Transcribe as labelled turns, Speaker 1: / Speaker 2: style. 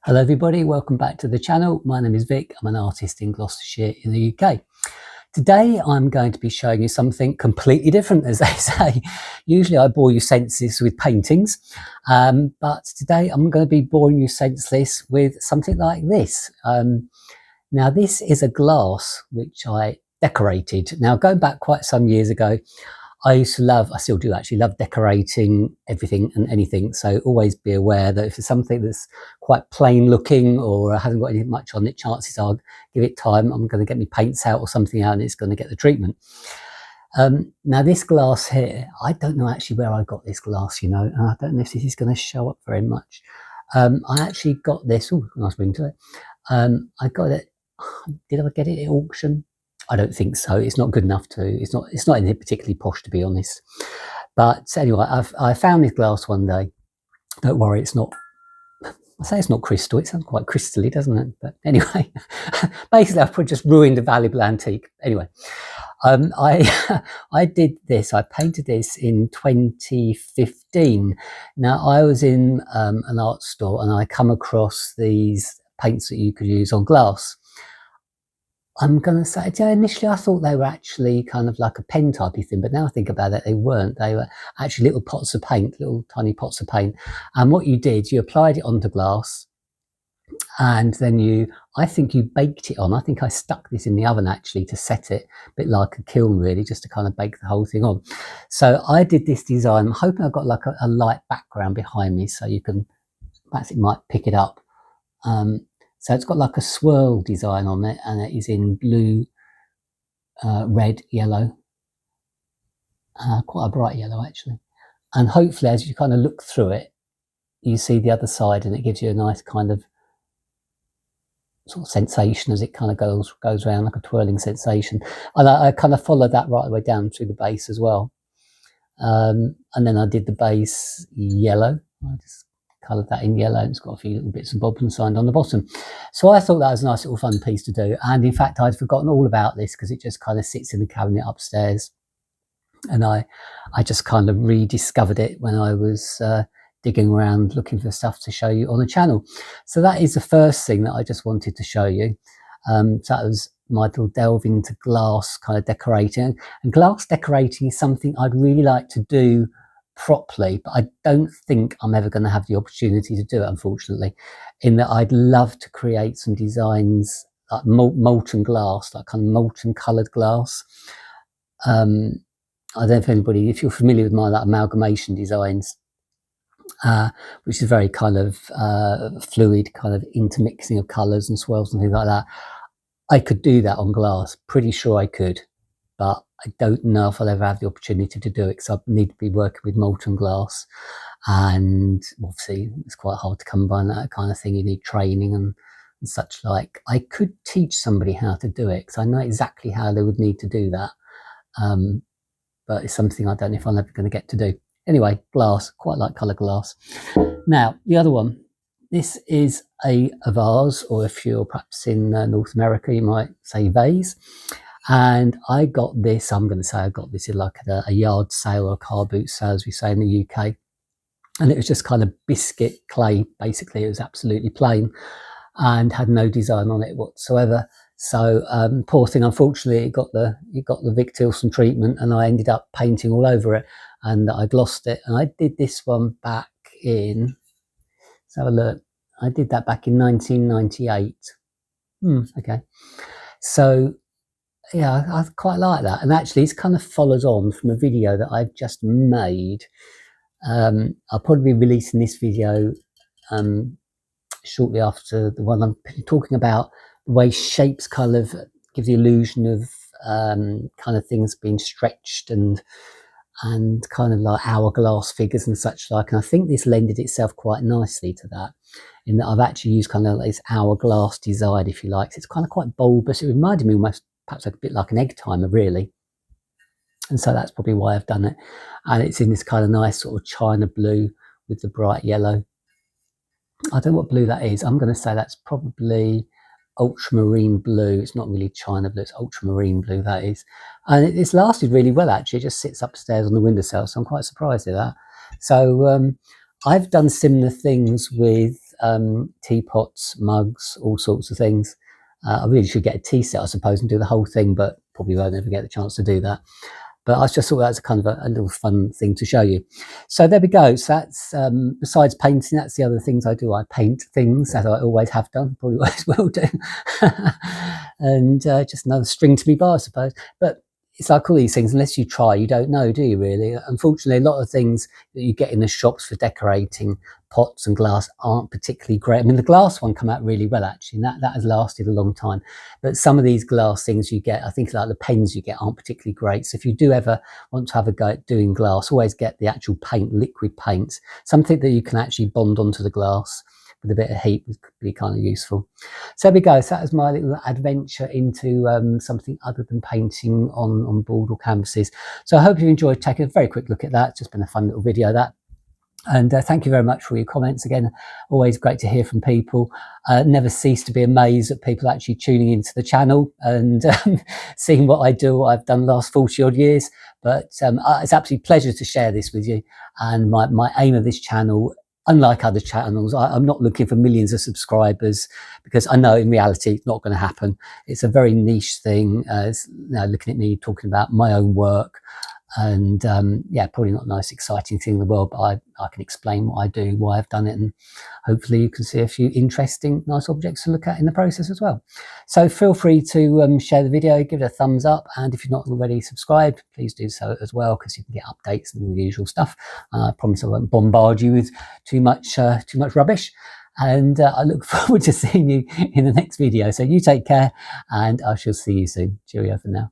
Speaker 1: Hello everybody, welcome back to the channel. My name is Vic, I'm an artist in Gloucestershire in the UK. Today I'm going to be showing you something completely different, as they say. Usually I bore you senseless with paintings, but today I'm going to be boring you senseless with something like this. Now this is a glass which I decorated. Now going back quite some years ago, I used to love, I still do actually, love decorating everything and anything. So always be aware that if it's something that's quite plain looking or hasn't got any much on it, chances are, give it time, I'm going to get my paints out or something out and it's going to get the treatment. Now this glass here, I don't know actually where I got this glass, and I don't know if this is going to show up very much. I actually got this, oh, nice ring to it. I got it, did I get it at auction? I don't think so. It's not good enough to. It's not anything particularly posh, to be honest. But anyway, I found this glass one day. Don't worry, it's not. I say it's not crystal. It sounds quite crystally, doesn't it? But anyway, basically, I've just ruined a valuable antique. Anyway, I I did this. I painted this in 2015. Now I was in an art store and I come across these paints that you could use on glass. I'm going to say, initially I thought they were actually kind of like a pen type of thing, but now I think about it, they weren't. They were actually little pots of paint, little tiny pots of paint. And what you did, you applied it onto glass and then I think you baked it on. I think I stuck this in the oven actually to set it, a bit like a kiln really, just to kind of bake the whole thing on. So I did this design. I'm hoping I've got like a light background behind me so you can, perhaps it might pick it up. So it's got like a swirl design on it and it is in blue, red, yellow, quite a bright yellow actually. And hopefully as you kind of look through it, you see the other side and it gives you a nice kind of sort of sensation as it kind of goes around, like a twirling sensation. And I kind of followed that right the way down through the base as well. And then I did the base yellow. I just coloured that in yellow. It's got a few little bits and bobs and signed on the bottom. So I thought that was a nice little fun piece to do. And in fact, I'd forgotten all about this because it just kind of sits in the cabinet upstairs. And I just kind of rediscovered it when I was digging around looking for stuff to show you on the channel. So that is the first thing that I just wanted to show you. So that was my little delve into glass kind of decorating. And glass decorating is something I'd really like to do properly, but I don't think I'm ever going to have the opportunity to do it, unfortunately, in that I'd love to create some designs like molten glass, like kind of molten coloured glass. I don't know if anybody, if you're familiar with my like amalgamation designs, which is very kind of fluid, kind of intermixing of colours and swirls and things like that. I could do that on glass, pretty sure I could, but I don't know if I'll ever have the opportunity to do it because I need to be working with molten glass, and obviously it's quite hard to come by that kind of thing. You need training and such like. I could teach somebody how to do it because I know exactly how they would need to do that, but it's something I don't know if I'm ever going to get to do. Anyway, glass, quite like colour glass. Now, the other one, this is a vase, or if you're perhaps in North America, you might say vase. And I got this, I'm going to say I got this in like a yard sale or a car boot sale, as we say in the UK. And it was just kind of biscuit clay, basically. It was absolutely plain and had no design on it whatsoever. So poor thing, unfortunately, it got the Vic Tilson treatment and I ended up painting all over it and I glossed it. And I did this one back in, let's have a look. I did that back in 1998. Okay. So yeah, I quite like that. And actually it's kind of followed on from a video that I've just made. I'll probably be releasing this video shortly after the one I'm talking about, the way shapes kind of give the illusion of kind of things being stretched and kind of like hourglass figures and such like. And I think this lended itself quite nicely to that, in that I've actually used kind of like this hourglass design, if you like. So it's kind of quite bulbous. It reminded me almost perhaps like a bit like an egg timer, really. And so that's probably why I've done it. And it's in this kind of nice sort of china blue with the bright yellow. I don't know what blue that is. I'm going to say that's probably ultramarine blue. It's not really china blue, it's ultramarine blue, that is. And it's lasted really well, actually. It just sits upstairs on the windowsill, so I'm quite surprised at that. So I've done similar things with teapots, mugs, all sorts of things. I really should get a tea set, I suppose, and do the whole thing, but probably won't ever get the chance to do that. But I just thought that was a kind of a little fun thing to show you. So there we go. So that's, besides painting, that's the other things I do. I paint things, as I always have done, probably always will do. And just another string to me bow, I suppose. But it's like all these things, unless you try, you don't know, do you really? Unfortunately, a lot of things that you get in the shops for decorating pots and glass aren't particularly great. I mean, the glass one come out really well, actually, and that has lasted a long time. But some of these glass things you get, I think like the pens you get aren't particularly great. So if you do ever want to have a go at doing glass, always get the actual paint, liquid paint, something that you can actually bond onto the glass with a bit of heat would be kind of useful. So there we go. So that was my little adventure into something other than painting on board or canvases. So I hope you enjoyed taking a very quick look at that. It's just been a fun little video, that. And thank you very much for your comments. Again, always great to hear from people. Never cease to be amazed at people actually tuning into the channel and seeing what I do, what I've done the last 40 odd years. But it's absolutely a pleasure to share this with you. And my aim of this channel, unlike other channels, I'm not looking for millions of subscribers, because I know in reality it's not going to happen. It's a very niche thing. It's, looking at me talking about my own work. And yeah, probably not the most exciting thing in the world, but I can explain what I do, why I've done it, and hopefully you can see a few interesting, nice objects to look at in the process as well. So feel free to share the video, give it a thumbs up, and if you're not already subscribed, please do so as well, because you can get updates and all the usual stuff. I promise I won't bombard you with too much rubbish. And I look forward to seeing you in the next video. So you take care, and I shall see you soon. Cheerio for now.